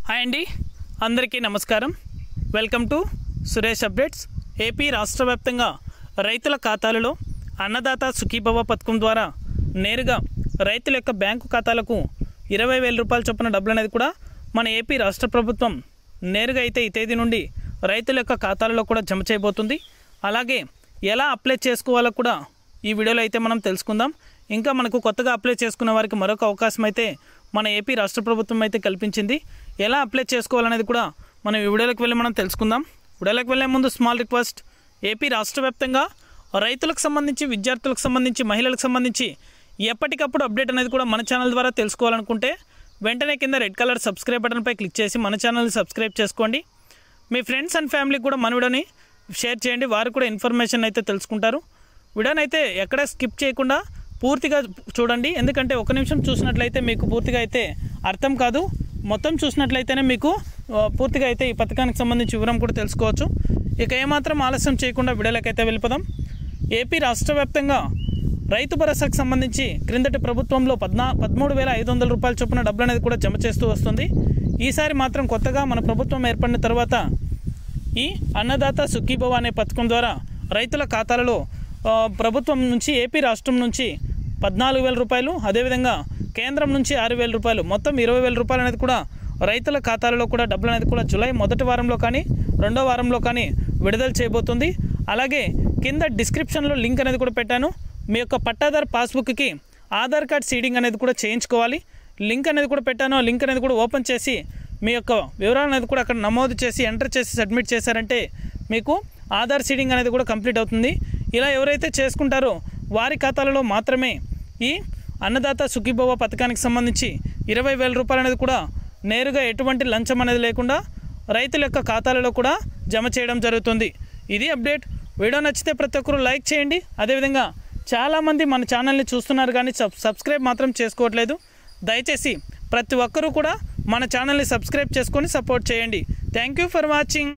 Hi అండి, అందరికీ నమస్కారం. Welcome to Suresh updates. AP రాష్ట్ర వ్యాప్తంగా రైతుల ఖాతాలలో అన్నదాత సుఖీభవ పథకం ద్వారా నేరుగా రైతుల యొక్క బ్యాంకు ఖాతాలకు 20,000 రూపాయల చొప్పున డబ్బులు అనేది కూడా మన ఏపీ రాష్ట్ర ప్రభుత్వం నేరుగా అయితే ఈ తేదీ నుండి రైతుల యొక్క ఖాతాలలో కూడా జమ చేయబోతుంది. అలాగే ఎలా అప్లై చేసుకోవాలో కూడా ఈ వీడియోలో అయితే మనం తెలుసుకుందాం. ఇంకా మనకు కొత్తగా అప్లై చేసుకున్న వారికి మరొక అవకాశం అయితే మన ఏపీ రాష్ట్ర ప్రభుత్వం అయితే కల్పించింది. ఎలా అప్లై చేసుకోవాలనేది కూడా మనం ఈ వీడియోలోకి వెళ్ళి మనం తెలుసుకుందాం. వీడియోలోకి వెళ్ళే ముందు స్మాల్ రిక్వెస్ట్, ఏపీ రాష్ట్ర వ్యాప్తంగా రైతులకు సంబంధించి, విద్యార్థులకు సంబంధించి, మహిళలకు సంబంధించి ఎప్పటికప్పుడు అప్డేట్ అనేది కూడా మన ఛానల్ ద్వారా తెలుసుకోవాలనుకుంటే వెంటనే కింద రెడ్ కలర్ సబ్స్క్రైబ్ బటన్పై క్లిక్ చేసి మన ఛానల్ని సబ్స్క్రైబ్ చేసుకోండి. మీ ఫ్రెండ్స్ అండ్ ఫ్యామిలీకి కూడా మన వీడియోని షేర్ చేయండి, వారు కూడా ఇన్ఫర్మేషన్ అయితే తెలుసుకుంటారు. వీడియోని అయితే ఎక్కడ స్కిప్ చేయకుండా పూర్తిగా చూడండి, ఎందుకంటే ఒక నిమిషం చూసినట్లయితే మీకు పూర్తిగా అయితే అర్థం కాదు. మొత్తం చూసినట్లయితేనే మీకు పూర్తిగా అయితే ఈ పథకానికి సంబంధించి వివరం కూడా తెలుసుకోవచ్చు. ఇక ఏమాత్రం ఆలస్యం చేయకుండా వీడియోలోకి అయితే వెళ్ళిపోదాం. ఏపీ రాష్ట్ర వ్యాప్తంగా రైతు భరోసాకు సంబంధించి క్రిందటి ప్రభుత్వంలో 13,500 రూపాయల చొప్పున డబ్బులు అనేది కూడా జమ చేస్తూ వస్తుంది. ఈసారి మాత్రం కొత్తగా మన ప్రభుత్వం ఏర్పడిన తర్వాత ఈ అన్నదాత సుఖీభవ అనే పథకం ద్వారా రైతుల ఖాతాలలో ప్రభుత్వం నుంచి, ఏపీ రాష్ట్రం నుంచి 14,000 రూపాయలు, అదేవిధంగా కేంద్రం నుంచి 6,000 రూపాయలు, మొత్తం 20,000 రూపాయలు అనేది కూడా రైతుల ఖాతాలలో కూడా డబ్బులు అనేది కూడా జూలై మొదటి వారంలో కానీ రెండో వారంలో కానీ విడుదల చేయబోతుంది. అలాగే కింద డిస్క్రిప్షన్లో లింక్ అనేది కూడా పెట్టాను. మీ యొక్క పట్టాదారు పాస్బుక్కి ఆధార్ కార్డ్ సీడింగ్ అనేది కూడా చేయించుకోవాలి. లింక్ అనేది కూడా పెట్టాను. ఆ లింక్ అనేది కూడా ఓపెన్ చేసి మీ యొక్క వివరాలు అనేది కూడా అక్కడ నమోదు చేసి ఎంటర్ చేసి సబ్మిట్ చేశారంటే మీకు ఆధార్ సీడింగ్ అనేది కూడా కంప్లీట్ అవుతుంది. ఇలా ఎవరైతే చేసుకుంటారో వారి ఖాతాలలో మాత్రమే ఈ అన్నదాత సుఖీభవ పథకానికి సంబంధించి 20,000 రూపాయలు అనేది కూడా నేరుగా ఎటువంటి లంచం అనేది లేకుండా రైతుల యొక్క ఖాతాలలో కూడా జమ చేయడం జరుగుతుంది. ఇది అప్డేట్. వీడియో నచ్చితే ప్రతి ఒక్కరూ లైక్ చేయండి. అదేవిధంగా చాలామంది మన ఛానల్ని చూస్తున్నారు కానీ సబ్స్క్రైబ్ మాత్రం చేసుకోవట్లేదు. దయచేసి ప్రతి ఒక్కరూ కూడా మన ఛానల్ని సబ్స్క్రైబ్ చేసుకొని సపోర్ట్ చేయండి. Thank you for watching.